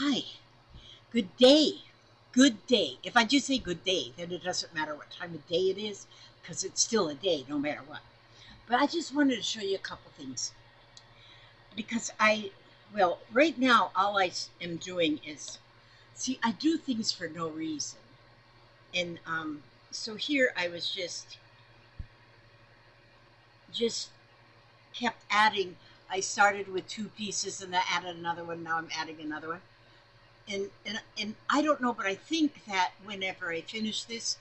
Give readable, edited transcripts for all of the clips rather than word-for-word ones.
Hi, good day, good day. If I just say good day, then it doesn't matter what time of day it is because it's still a day no matter what. But I just wanted to show you a couple things because right now, all I am doing is, see, I do things for no reason. And so here I was just kept adding. I started with two pieces and I added another one. Now I'm adding another one. And I don't know, but I think that whenever I finish this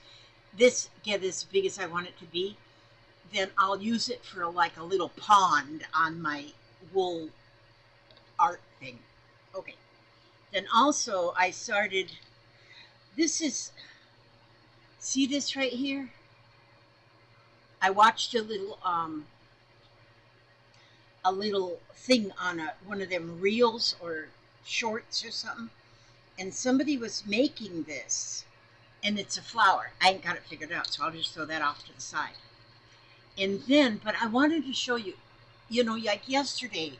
get as big as I want it to be, then I'll use it for like a little pond on my wool art thing. Okay. Then also I started. This is see this right here. I watched a little thing on one of them reels or shorts or something, and somebody was making this, and it's a flower. I ain't got it figured out, so I'll just throw that off to the side. And then, but I wanted to show you, like yesterday,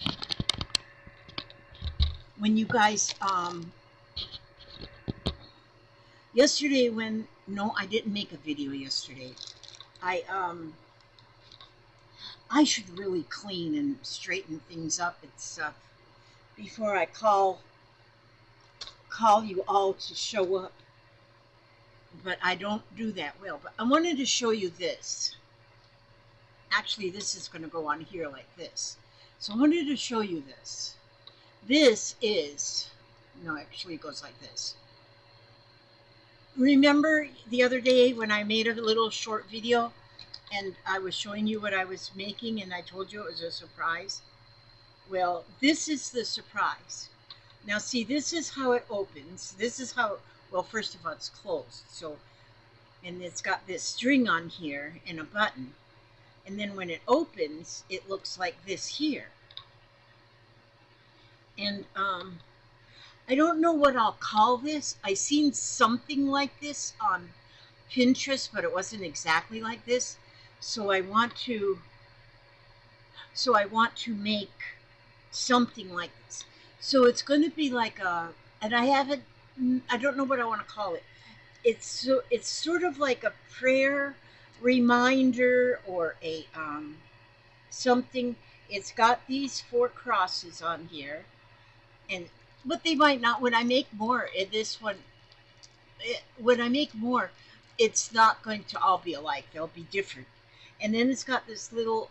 when you guys, yesterday when, no, I didn't make a video yesterday. I should really clean and straighten things up and stuff before I call you all to show up. But I don't do that well. But I wanted to show you this. Actually, this is going to go on here like this. So I wanted to show you this. This is, no, actually it goes like this. Remember the other day when I made a little short video and I was showing you what I was making and I told you it was a surprise? Well, this is the surprise. Now see, this is how it opens. This is how, well, first of all, it's closed. So, and it's got this string on here and a button. And then when it opens, it looks like this here. And I don't know what I'll call this. I seen something like this on Pinterest, but it wasn't exactly like this. So I want to make something like this. So it's going to be like and I don't know what I want to call it. It's sort of like a prayer reminder or a something. It's got these 4 crosses on here, but they might not. When I make more in this one, when I make more, it's not going to all be alike. They'll be different. And then it's got this little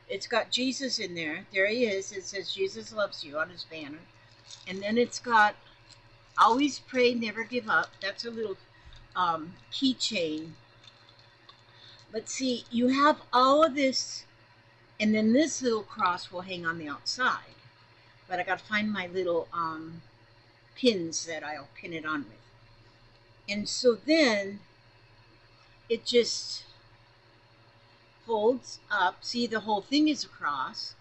it's got Jesus in there. There he is. It says Jesus loves you on his banner. And then it's got always pray, never give up. That's a little keychain. But see, you have all of this, and then this little cross will hang on the outside. But I got to find my little pins that I'll pin it on with. And so then it just folds up. See, the whole thing is a cross,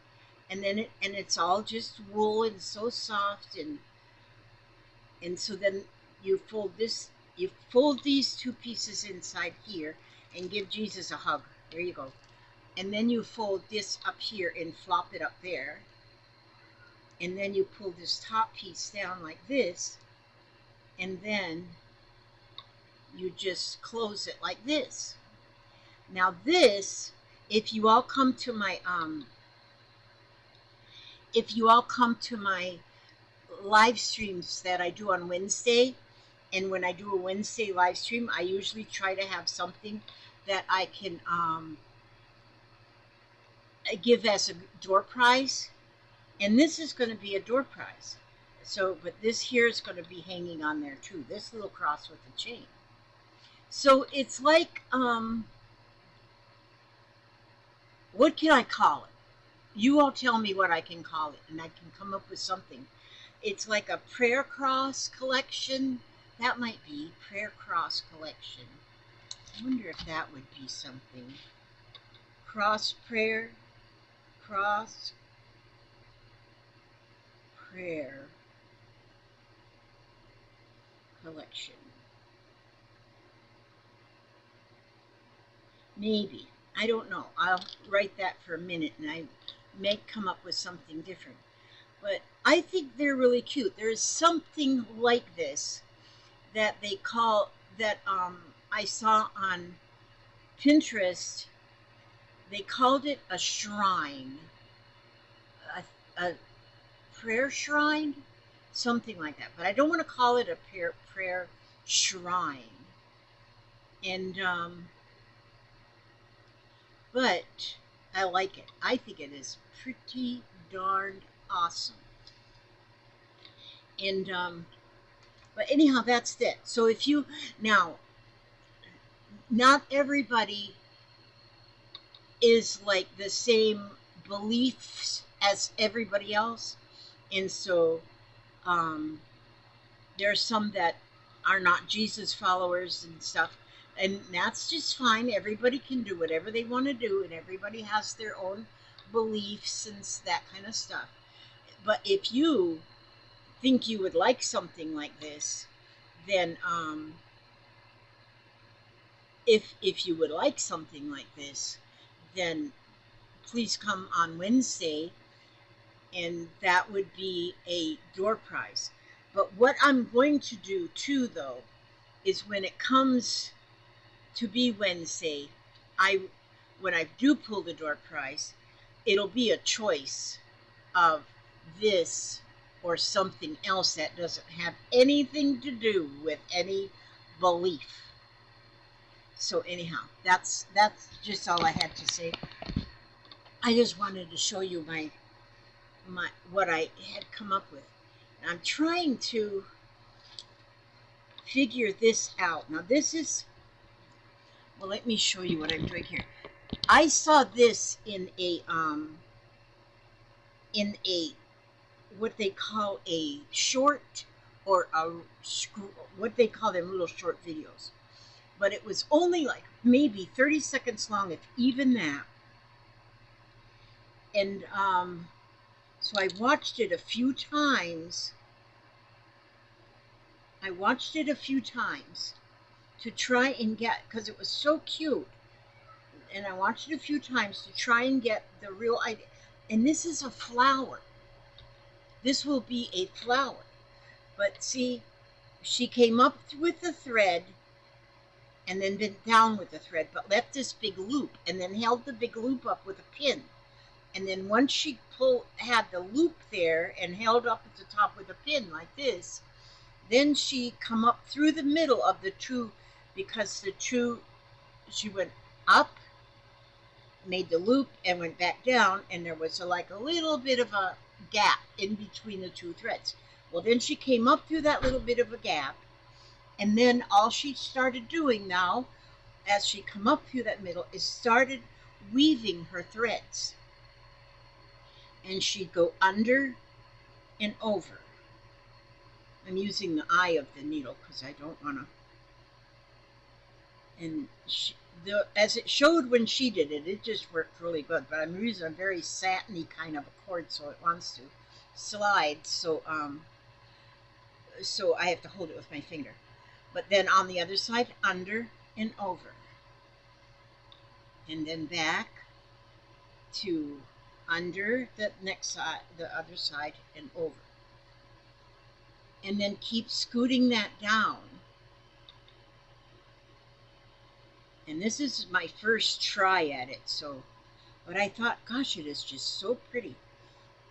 and then it's all just wool and so soft, and so then you fold these 2 pieces inside here and give Jesus a hug. There you go. And then you fold this up here and flop it up there. And then you pull this top piece down like this, and then you just close it like this. Now this, if you all come to my live streams that I do on Wednesday, and when I do a Wednesday live stream, I usually try to have something that I can give as a door prize, and this is going to be a door prize. So, but this here is going to be hanging on there too. This little cross with the chain. So it's like what can I call it? You all tell me what I can call it, and I can come up with something. It's like a prayer cross collection. That might be prayer cross collection. I wonder if that would be something. Cross prayer collection. Maybe. I don't know. I'll write that for a minute, and I may come up with something different. But I think they're really cute. There is something like this that they call that I saw on Pinterest. They called it a shrine, a prayer shrine, something like that. But I don't want to call it a prayer shrine. And but I like it. I think it is pretty darned awesome. And but anyhow, that's it. So if you now, not everybody is like the same beliefs as everybody else, and so um, there are some that are not Jesus followers and stuff, and that's just fine. Everybody can do whatever they want to do, and everybody has their own beliefs and that kind of stuff. But if you think you would like something like this, then if you would like something like this, then please come on Wednesday, and that would be a door prize. But what I'm going to do too, though, is when it comes to be Wednesday, I when I do pull the door prize, it'll be a choice of this or something else that doesn't have anything to do with any belief. So anyhow, that's just all I had to say. I just wanted to show you my what I had come up with. And I'm trying to figure this out. Now this is, well, let me show you what I'm doing here. I saw this in a what they call a short, or a what they call them little short videos. But it was only like maybe 30 seconds long, if even that. And so I watched it a few times. To try and get, because it was so cute. And I watched it a few times to try and get the real idea. And this is a flower. This will be a flower. But see, she came up with the thread and then bent down with the thread, but left this big loop, and then held the big loop up with a pin. And then once she had the loop there and held up at the top with a pin like this, then she come up through the middle of the two, because the two, she went up, made the loop, and went back down, and there was like a little bit of a gap in between the two threads. Well, then she came up through that little bit of a gap, and then all she started doing now, as she come up through that middle, is started weaving her threads. And she'd go under and over. I'm using the eye of the needle because I don't want to. And as it showed when she did it, it just worked really good. But I'm using a very satiny kind of a cord, so it wants to slide. So I have to hold it with my finger. But then on the other side, under and over. And then back to under the next side, the other side, and over. And then keep scooting that down. And this is my first try at it, so, but I thought, gosh, it is just so pretty.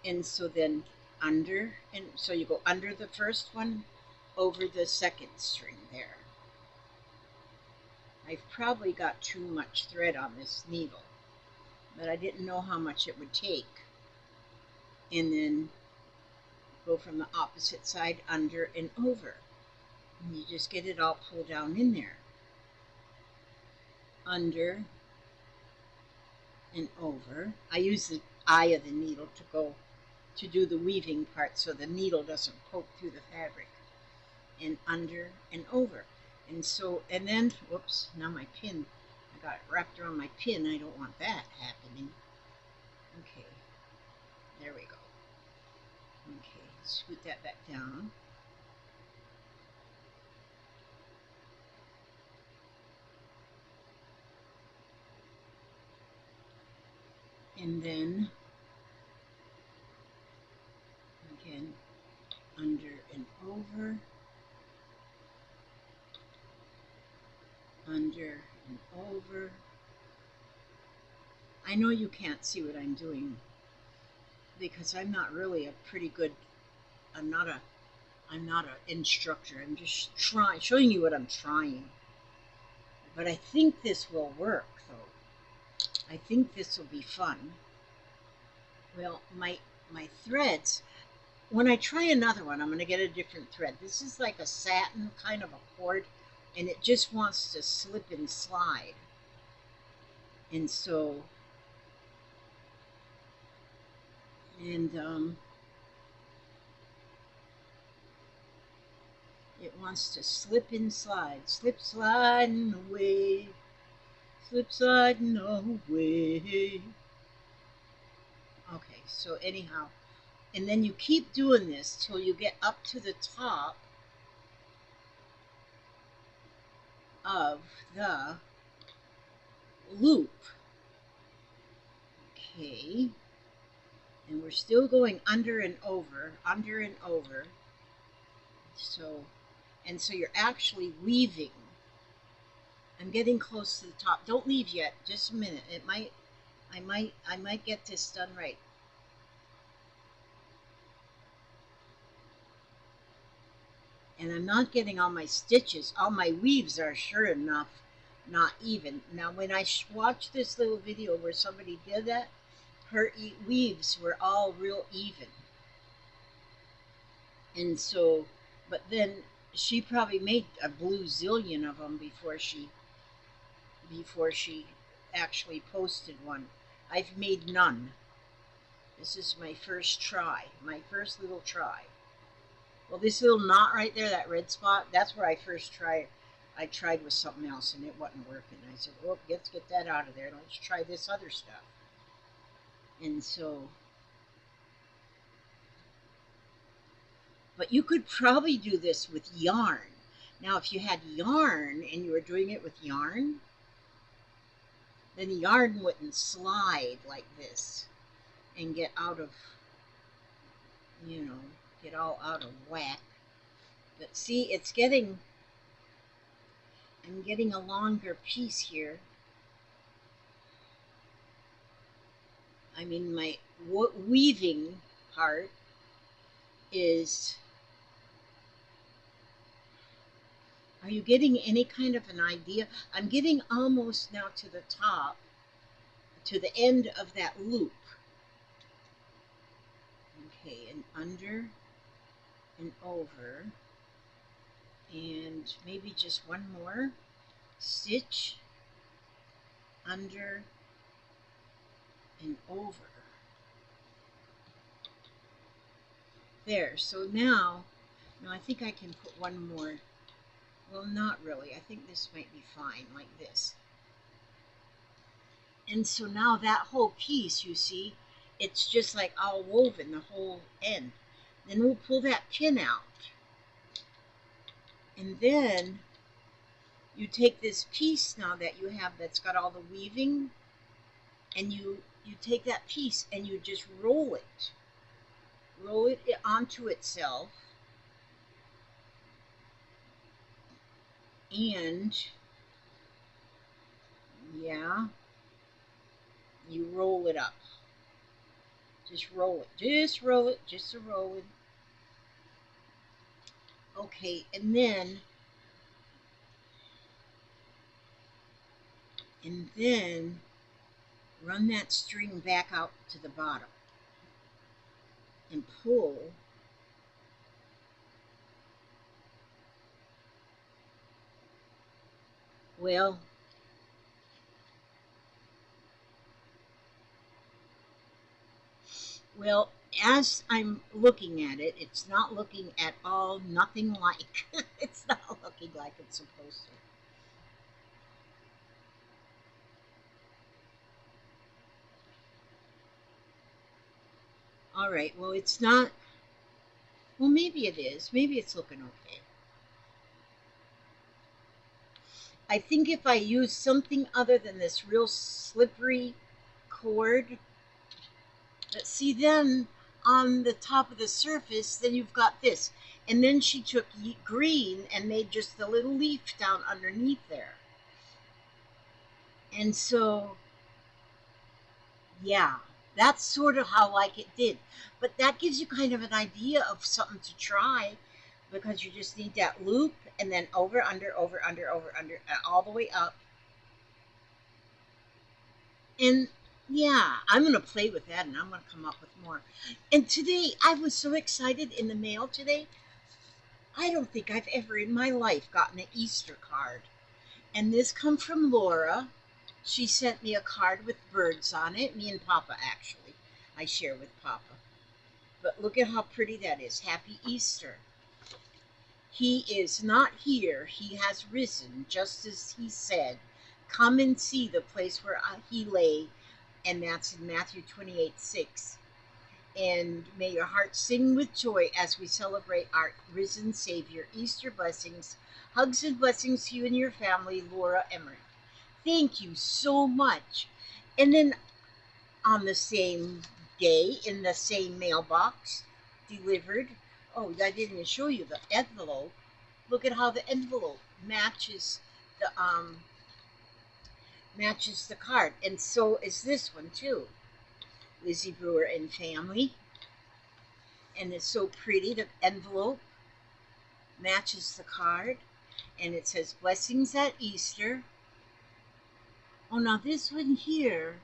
And so then under, and so you go under the first one, over the second string there. I've probably got too much thread on this needle, but I didn't know how much it would take. And then go from the opposite side, under and over. And you just get it all pulled down in there. Under and over. I use the eye of the needle to do the weaving part, so the needle doesn't poke through the fabric. And under and over. And so, and then, whoops, now my pin, I got it wrapped around my pin. I don't want that happening. Okay, there we go. Okay, scoot that back down. And then Again, under and over, under and over. I know you can't see what I'm doing because I'm not really a pretty good, I'm not a instructor. I'm just showing you what I'm trying. But I think this will work, though. I think this will be fun. Well, my threads, when I try another one, I'm going to get a different thread. This is like a satin kind of a cord, and it just wants to slip and slide. And so, it wants to slip and slide, slip sliding away, slip sliding away. Okay, so anyhow, and then you keep doing this till you get up to the top of the loop. Okay, and we're still going under and over, under and over. So, and so you're actually weaving. I'm getting close to the top. Don't leave yet. Just a minute. I might get this done right. And I'm not getting all my stitches. All my weaves are sure enough not even. Now, when I watched this little video where somebody did that, her weaves were all real even. And so, but then she probably made a blue zillion of them before she actually posted one. I've made none. This is my first try, my first little try. Well, this little knot right there, that red spot, that's where I first tried. I tried with something else and it wasn't working. I said, well, let's get that out of there. Let's try this other stuff. And so, but you could probably do this with yarn. Now, if you had yarn and you were doing it with yarn, then the yarn wouldn't slide like this and get out of, you know, get all out of whack. But see, it's getting, I'm getting a longer piece here. I mean, my weaving part is, are you getting any kind of an idea? I'm getting almost now to the top, to the end of that loop. Okay, and under and over, and maybe just one more stitch, under and over. There, so now I think I can put one more. Well, not really. I think this might be fine, like this. And so now that whole piece, you see, it's just like all woven, the whole end. Then we'll pull that pin out. And then you take this piece now that you have that's got all the weaving, and you take that piece and you just roll it. Roll it onto itself. And yeah, you roll it up. Just roll it. Just roll it. Just a roll it. Okay, and then run that string back out to the bottom and pull. Well, as I'm looking at it, it's not looking at all nothing like. It's not looking like it's supposed to. All right, well, it's not. Well, maybe it is. Maybe it's looking okay. I think if I use something other than this real slippery cord, but see, then on the top of the surface, then you've got this. And then she took green and made just the little leaf down underneath there. And so, yeah, that's sort of how like it did. But that gives you kind of an idea of something to try, because you just need that loop and then over, under, over, under, over, under, all the way up. And yeah, I'm going to play with that and I'm going to come up with more. And today, I was so excited in the mail today. I don't think I've ever in my life gotten an Easter card. And this come from Laura. She sent me a card with birds on it. Me and Papa, actually. I share with Papa. But look at how pretty that is. Happy Easter. He is not here. He has risen, just as he said. Come and see the place where he lay. And that's in Matthew 28:6. And may your heart sing with joy as we celebrate our risen Savior. Easter blessings. Hugs and blessings to you and your family, Laura Emmerich. Thank you so much. And then on the same day, in the same mailbox, delivered. Oh, I didn't even show you the envelope. Look at how the envelope matches the card. And so is this one too. Lizzie Brewer and family. And it's so pretty. The envelope matches the card. And it says blessings at Easter. Oh, now this one here,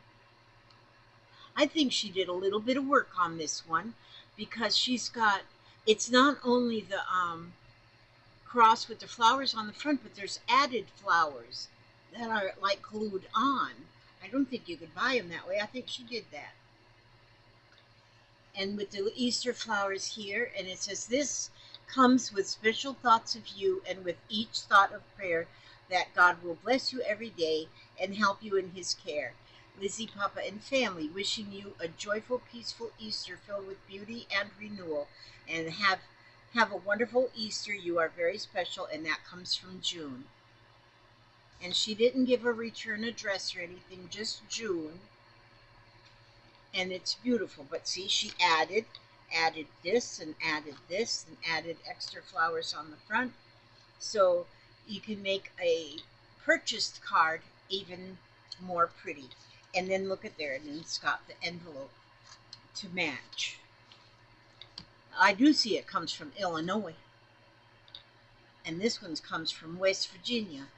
I think she did a little bit of work on this one, because she's got, it's not only the cross with the flowers on the front, but there's added flowers that are like glued on. I don't think you could buy them that way. I think she did that. And with the Easter flowers here, and it says, this comes with special thoughts of you and with each thought of prayer that God will bless you every day and help you in his care. Lizzie, Papa, and family, wishing you a joyful, peaceful Easter filled with beauty and renewal. And have a wonderful Easter. You are very special. And that comes from June. And she didn't give a return address or anything, just June. And it's beautiful. But see, she added this and added this and added extra flowers on the front. So you can make a purchased card even more pretty. And then look at there, and then it's got the envelope to match. I do see it comes from Illinois. And this one comes from West Virginia.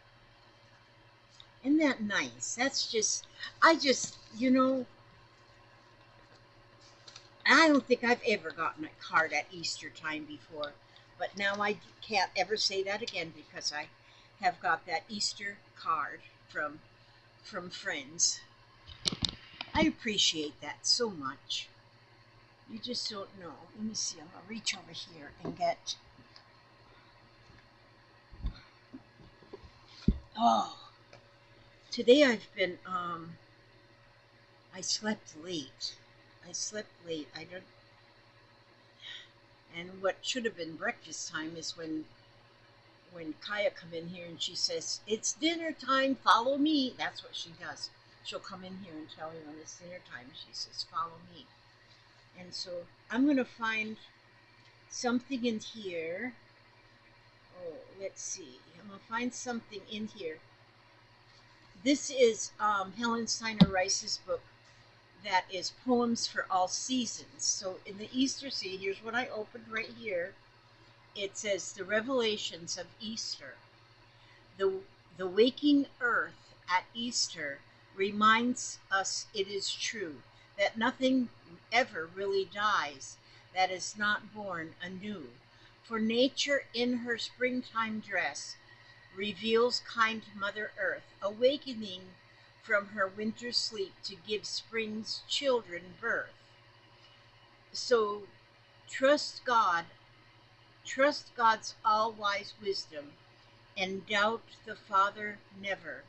Isn't that nice? That's just, I don't think I've ever gotten a card at Easter time before. But now I can't ever say that again, because I have got that Easter card from friends. I appreciate that so much. You just don't know. Let me see. I'm going to reach over here and get... Oh, today I've been, I slept late. I don't... And what should have been breakfast time is when Kaya come in here and she says, it's dinner time, follow me. That's what she does. She'll come in here and tell me when it's dinner time. She says, follow me. And so I'm going to find something in here. Oh, let's see. I'm going to find something in here. This is Helen Steiner Rice's book that is Poems for All Seasons. So in the Easter seed, here's what I opened right here. It says, the revelations of Easter. The waking earth at Easter reminds us it is true that nothing ever really dies that is not born anew. For nature in her springtime dress reveals kind Mother Earth, awakening from her winter sleep to give spring's children birth. So trust God, trust God's all-wise wisdom, and doubt the Father never.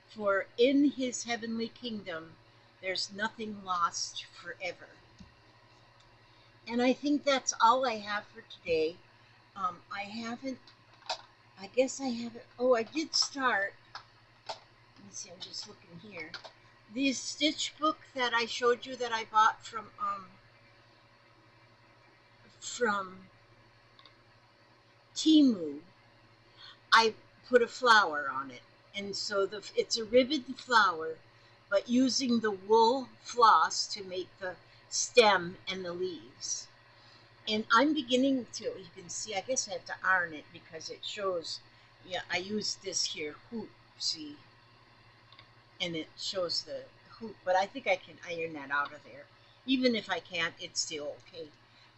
For in his heavenly kingdom, there's nothing lost forever. And I think that's all I have for today. I guess I haven't, oh, I did start. Let me see, I'm just looking here. This stitch book that I showed you that I bought from from Timu, I put a flower on it. And so it's a ribbon flower, but using the wool floss to make the stem and the leaves. And I'm beginning to, you can see, I guess I have to iron it because it shows, yeah, I used this here, hoop, see, and it shows the hoop, but I think I can iron that out of there. Even if I can't, it's still okay.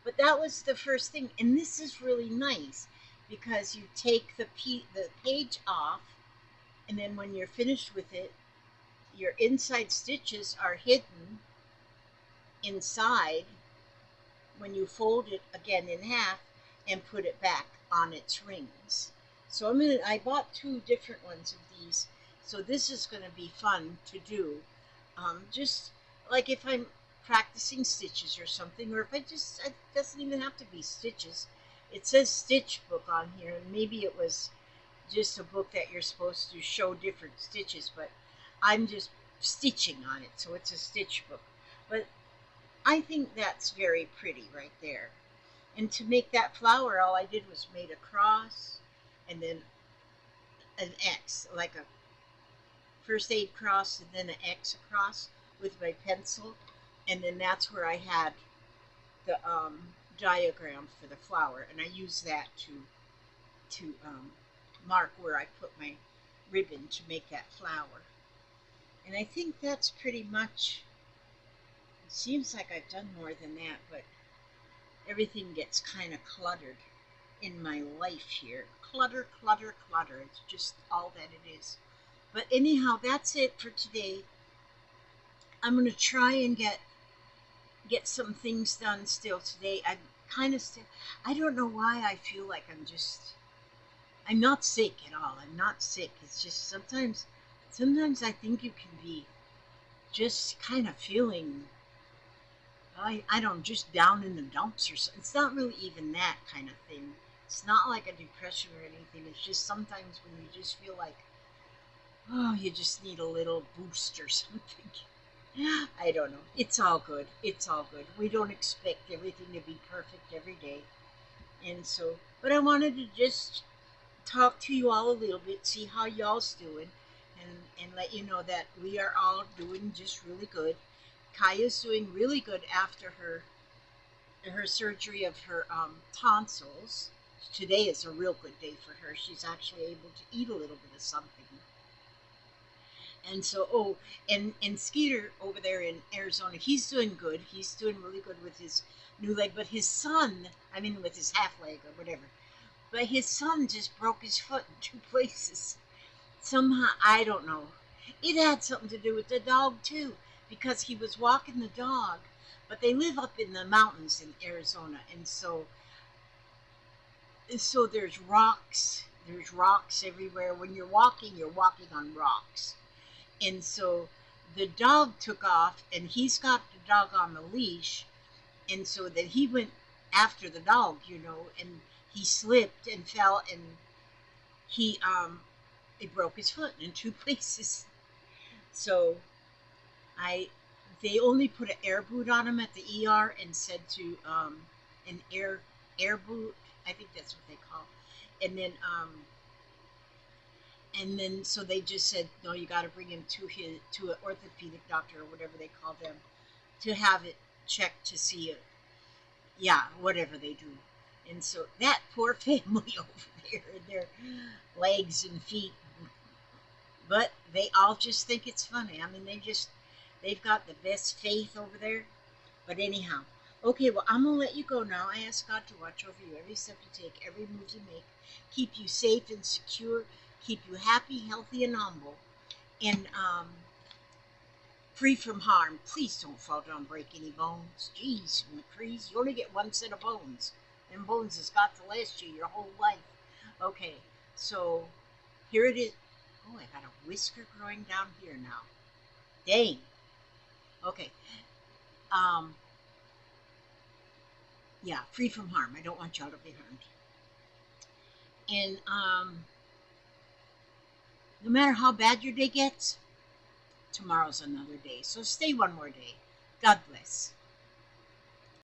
But that was the first thing, and this is really nice because you take the page off, and then when you're finished with it, your inside stitches are hidden inside when you fold it again in half and put it back on its rings. So I bought two different ones of these. So this is gonna be fun to do. Just like if I'm practicing stitches or something, or if it doesn't even have to be stitches. It says stitch book on here, and maybe it was just a book that you're supposed to show different stitches, but I'm just stitching on it, so it's a stitch book. But I think that's very pretty right there. And to make that flower, all I did was made a cross and then an X, like a first aid cross and then an X across with my pencil. And then that's where I had the diagram for the flower. And I used that to mark where I put my ribbon to make that flower. And I think that's pretty much, it seems like I've done more than that, but everything gets kind of cluttered in my life here. Clutter, clutter, clutter. It's just all that it is. But anyhow, that's it for today. I'm going to try and get some things done still today. I'm kind of still, I don't know why I feel like I'm not sick at all. I'm not sick. It's just sometimes I think you can be just kind of feeling, I don't, just down in the dumps or something. It's not really even that kind of thing. It's not like a depression or anything. It's just sometimes when you just feel like, oh, you just need a little boost or something. I don't know. It's all good. It's all good. We don't expect everything to be perfect every day. And so, but I wanted to just talk to you all a little bit, see how y'all's doing, and let you know that we are all doing just really good. Kaya's doing really good after her surgery of her tonsils. Today is a real good day for her. She's actually able to eat a little bit of something. And so, oh, and Skeeter over there in Arizona, he's doing good. He's doing really good with his new leg. But his son, I mean, with his half leg or whatever, but his son just broke his foot in two places. Somehow, I don't know. It had something to do with the dog, too, because he was walking the dog. But they live up in the mountains in Arizona, and so there's rocks. There's rocks everywhere. When you're walking on rocks. And so the dog took off, and he's got the dog on the leash, and so then he went after the dog, and he slipped and fell, and he broke his foot in two places. So they only put an air boot on him at the ER and said to an air boot, I think that's what they call, and then so they just said, no, you got to bring him to an orthopedic doctor or whatever they call them to have it checked to see it. Yeah, whatever they do. And so that poor family over there, their legs and feet, but they all just think it's funny. I mean, they've got the best faith over there. But anyhow, okay, well, I'm going to let you go now. I ask God to watch over you every step you take, every move you make, keep you safe and secure, keep you happy, healthy, and humble, and free from harm. Please don't fall down, break any bones. Jeez, McCrees, you only get one set of bones. And bones has got to last you your whole life. Okay, so here it is. Oh, I got a whisker growing down here now. Dang. Okay. Yeah, free from harm. I don't want y'all to be harmed. And no matter how bad your day gets, tomorrow's another day. So stay one more day. God bless.